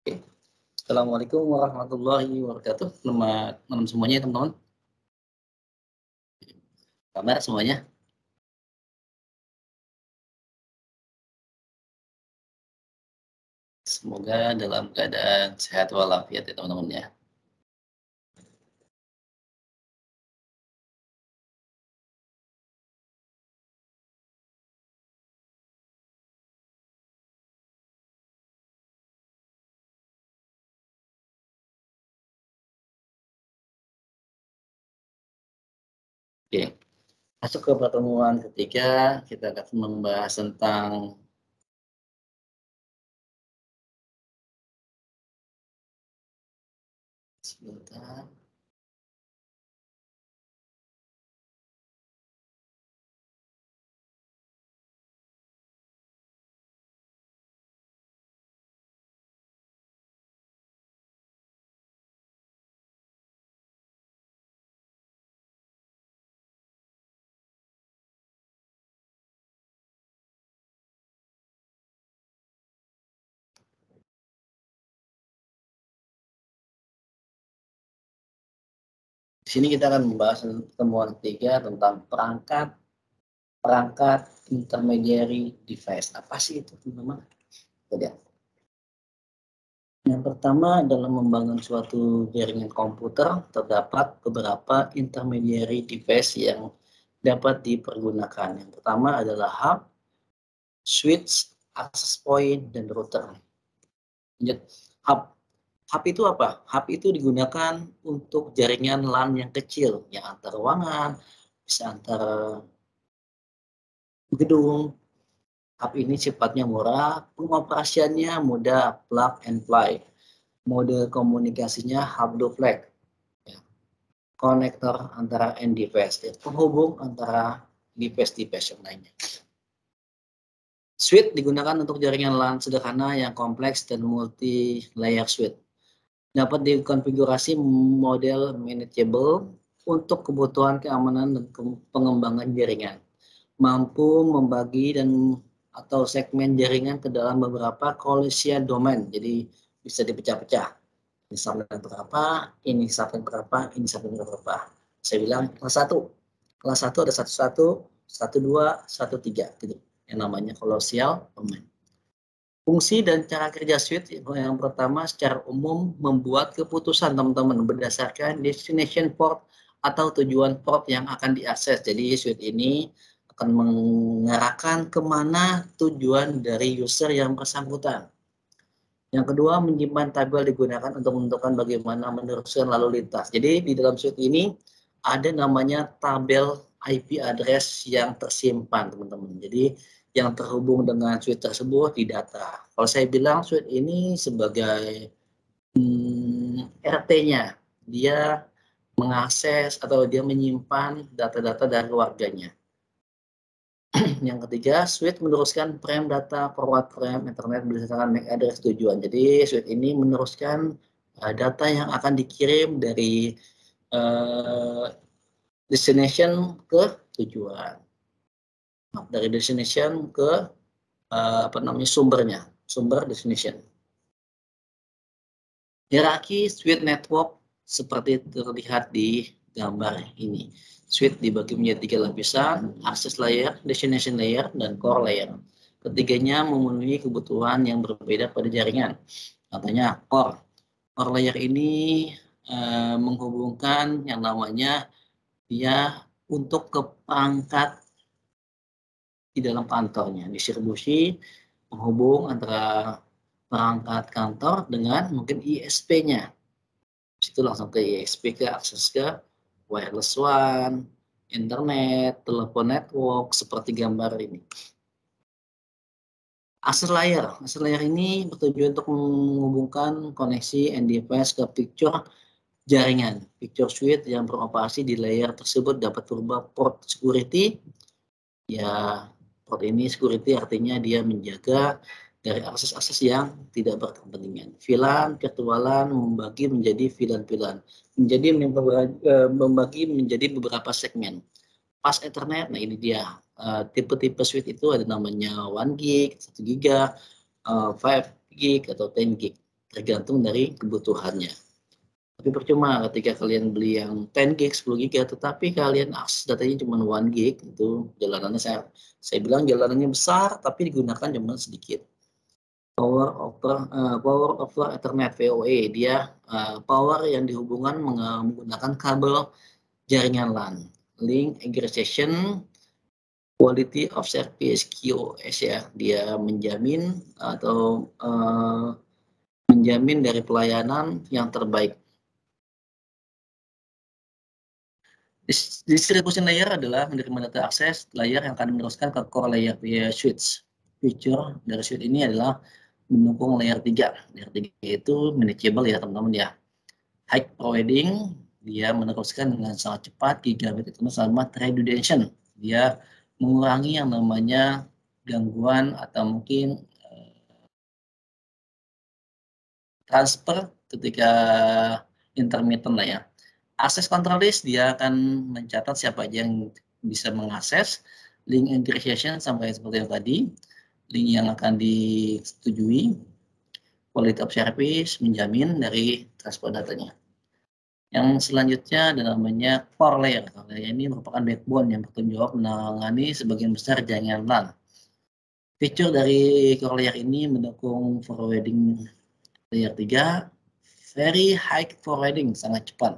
Oke. Assalamualaikum warahmatullahi wabarakatuh. Selamat malam semuanya ya teman-teman. Kabar semuanya? Semoga dalam keadaan sehat walafiat ya teman-teman ya. Oke. Masuk ke pertemuan ketiga, kita akan membahas tentang sebentar. Di sini kita akan membahas pertemuan ketiga tentang perangkat intermediary device. Apa sih itu teman-teman? Yang pertama, dalam membangun suatu jaringan komputer, terdapat beberapa intermediary device yang dapat dipergunakan. Yang pertama adalah hub, switch, access point, dan router. Lanjut, hub. Hub itu apa? Hub itu digunakan untuk jaringan LAN yang kecil, yang antar ruangan, bisa antar gedung. Hub ini sifatnya murah, pengoperasiannya mudah, plug and play. Mode komunikasinya hub duplex. Konektor antara end device, penghubung antara device-device yang lainnya. Switch digunakan untuk jaringan LAN sederhana yang kompleks dan multi-layer switch. Dapat dikonfigurasi model manageable untuk kebutuhan keamanan dan pengembangan jaringan. Mampu membagi dan atau segmen jaringan ke dalam beberapa collision domain, jadi bisa dipecah-pecah. Ini subnet berapa, ini subnet berapa, ini subnet berapa. Saya bilang kelas 1. Kelas 1 ada 11, 12, 13 gitu. Yang namanya collision domain. Fungsi dan cara kerja switch yang pertama secara umum membuat keputusan teman-teman berdasarkan destination port atau tujuan port yang akan diakses. Jadi switch ini akan mengarahkan kemana tujuan dari user yang bersangkutan. Yang kedua, menyimpan tabel digunakan untuk menentukan bagaimana meneruskan lalu lintas. Jadi di dalam switch ini ada namanya tabel IP address yang tersimpan, teman-teman. Jadi yang terhubung dengan switch tersebut di data. Kalau saya bilang switch ini sebagai RT-nya, dia mengakses atau dia menyimpan data-data dari warganya. Yang ketiga, switch meneruskan frame data forward frame internet berdasarkan MAC address tujuan. Jadi switch ini meneruskan data yang akan dikirim dari destination ke tujuan. Dari destination ke sumber destination. Hierarki switch network seperti terlihat di gambar ini. Switch dibagi menjadi 3 lapisan, access layer, destination layer, dan core layer. Ketiganya memenuhi kebutuhan yang berbeda pada jaringan. Contohnya core. Core layer ini menghubungkan yang namanya dia untuk ke perangkat di dalam kantornya. Distribusi menghubung antara perangkat kantor dengan mungkin ISP-nya. Situ langsung ke ISP, ke akses ke wireless WAN, internet, telepon network, seperti gambar ini. Access layer ini bertujuan untuk menghubungkan koneksi end device ke picture jaringan. Picture switch yang beroperasi di layer tersebut dapat berubah port security. Ya, port ini security artinya dia menjaga dari akses-akses yang tidak berkepentingan. VLAN, virtualan membagi menjadi VLAN-VLAN. Membagi menjadi beberapa segmen. Pas Ethernet, nah ini dia. Tipe-tipe switch itu ada namanya 1 gig, 1 giga, 5 gig, atau 10 gig. tergantung dari kebutuhannya. Tapi percuma ketika kalian beli yang 10 gig, 10 GB, tetapi kalian akses datanya cuma 1 gig, itu jalanannya saya bilang jalanannya besar, tapi digunakan cuma sedikit. Power over Ethernet (PoE), dia power yang dihubungkan menggunakan kabel jaringan LAN. Link aggregation, quality of service (QoS) ya, dia menjamin atau menjamin dari pelayanan yang terbaik. Distribution layer adalah menerima data akses layer yang akan meneruskan ke core layer via switch. Feature dari switch ini adalah mendukung layer 3. Layer 3 itu manageable ya teman-teman ya. High providing, dia meneruskan dengan sangat cepat gigabit itu sama redundation. Dia mengurangi yang namanya gangguan atau mungkin transfer ketika intermittent lah ya. Akses control list, dia akan mencatat siapa aja yang bisa mengakses. Link aggregation sampai seperti yang tadi, link yang akan disetujui. Quality of service, menjamin dari transport datanya. Yang selanjutnya ada namanya core layer. Core layer ini merupakan backbone yang bertanggung jawab menangani sebagian besar jaringan LAN. Fitur dari core layer ini mendukung forwarding layer 3, very high forwarding, sangat cepat.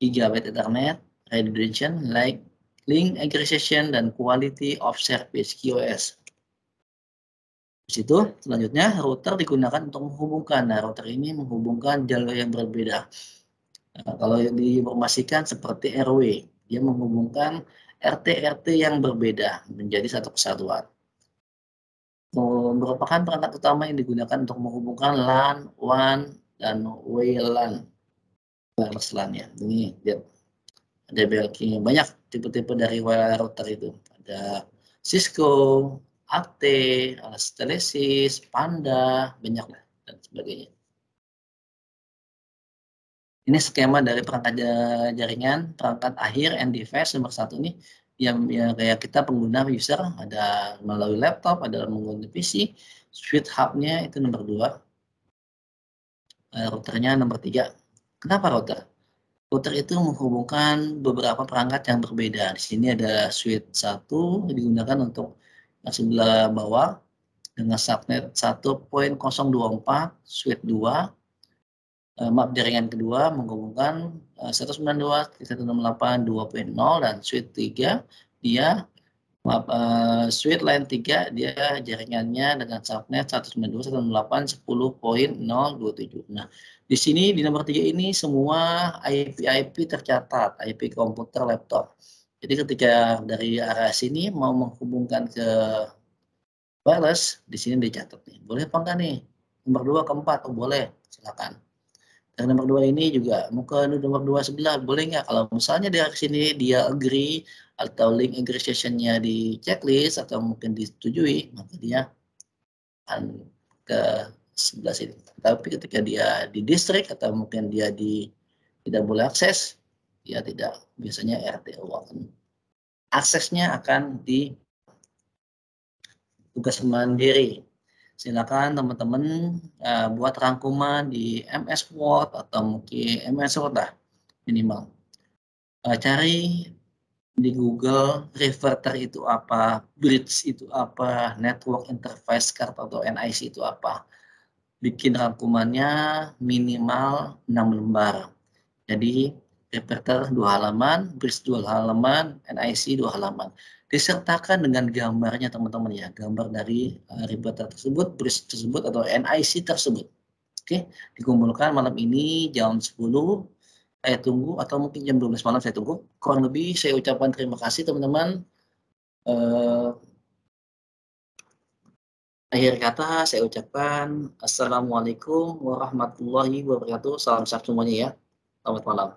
Gigabit Ethernet, redundation, like link aggregation, dan quality of service (QoS). Di situ selanjutnya router digunakan untuk menghubungkan. Nah, router ini menghubungkan jalur yang berbeda. Nah, kalau diinformasikan seperti RW, dia menghubungkan RT-RT yang berbeda menjadi satu kesatuan. Merupakan perangkat utama yang digunakan untuk menghubungkan LAN, WAN, dan WLAN. Wireless LAN ya. Ini lihat, ada banyak tipe-tipe dari router itu. Ada Cisco, AT, Telesis, Panda, banyak lah, dan sebagainya. Ini skema dari perangkat jaringan, perangkat akhir, end device nomor 1 ini, yang kayak kita pengguna user, ada melalui laptop, ada menggunakan PC, switch hub-nya itu nomor 2, routernya nomor 3. Kenapa router? Router itu menghubungkan beberapa perangkat yang berbeda. Di sini ada switch 1 digunakan untuk yang sebelah bawah dengan subnet 1.024, switch 2, jaringan kedua menghubungkan 192.168.2.0, dan switch 3 dia switch line 3 dia jaringannya dengan subnet 192.168.10.027. Nah, di sini di nomor 3 ini semua IP tercatat, IP komputer laptop. Jadi ketika dari arah sini mau menghubungkan ke wireless, di sini dicatat nih. Boleh apa enggak nih? Nomor 2 ke 4, oh boleh, silakan. Dan nomor 2 ini juga mau ke nomor 2 sebelah, boleh nggak? Kalau misalnya dari sini dia agree atau link aggregation-nya di checklist atau mungkin disetujui, maka dia akan ke sebelah sini. Tapi ketika dia di district atau mungkin dia tidak boleh akses, dia tidak, biasanya RTO akan aksesnya akan di tugas mandiri. Silakan teman-teman buat rangkuman di MS Word atau mungkin MS Word lah minimal. Cari di Google reverter itu apa, bridge itu apa, network interface card atau NIC itu apa. Bikin rangkumannya minimal 6 lembar. Jadi reverter 2 halaman, bridge 2 halaman, NIC 2 halaman. Disertakan dengan gambarnya teman-teman ya, gambar dari reverter tersebut, bridge tersebut atau NIC tersebut. Oke, dikumpulkan malam ini jam 10, saya tunggu, atau mungkin jam 12 malam saya tunggu. Kurang lebih saya ucapkan terima kasih teman-teman. Akhir kata saya ucapkan Assalamualaikum warahmatullahi wabarakatuh. Salam sehat semuanya ya. Selamat malam.